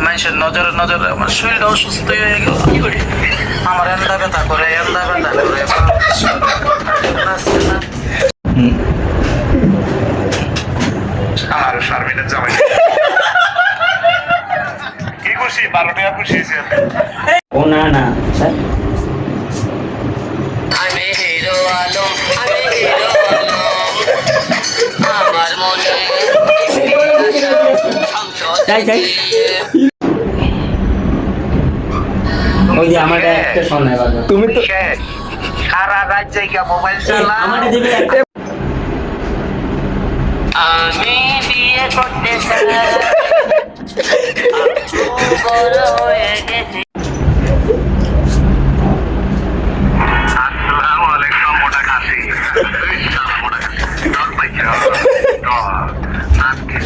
মানুষের নজরে নজরে আমার শরীরটা অসুস্থ হয়ে গেল। কি করি? আমার এন্দা ব্যথা করে আর শারমিনের জামাই কি খুশি 12 টাকা খুশি হয়েছে ও না না স্যার আমি হিরো আলম, আমি হিরো আলম, আমার মনে যাই যাই ওই যে আমার একটা শোনায় বাবা তুমি তো সারা রাত জায়গা মোবাইল চালা আমার দিবে একটা আমি বিয়ে করতে চাই, বড় হয়ে গেছি। আসসালামু আলাইকুম মোটা খাসি মোটা খাসি দর পাইছো দর আজকে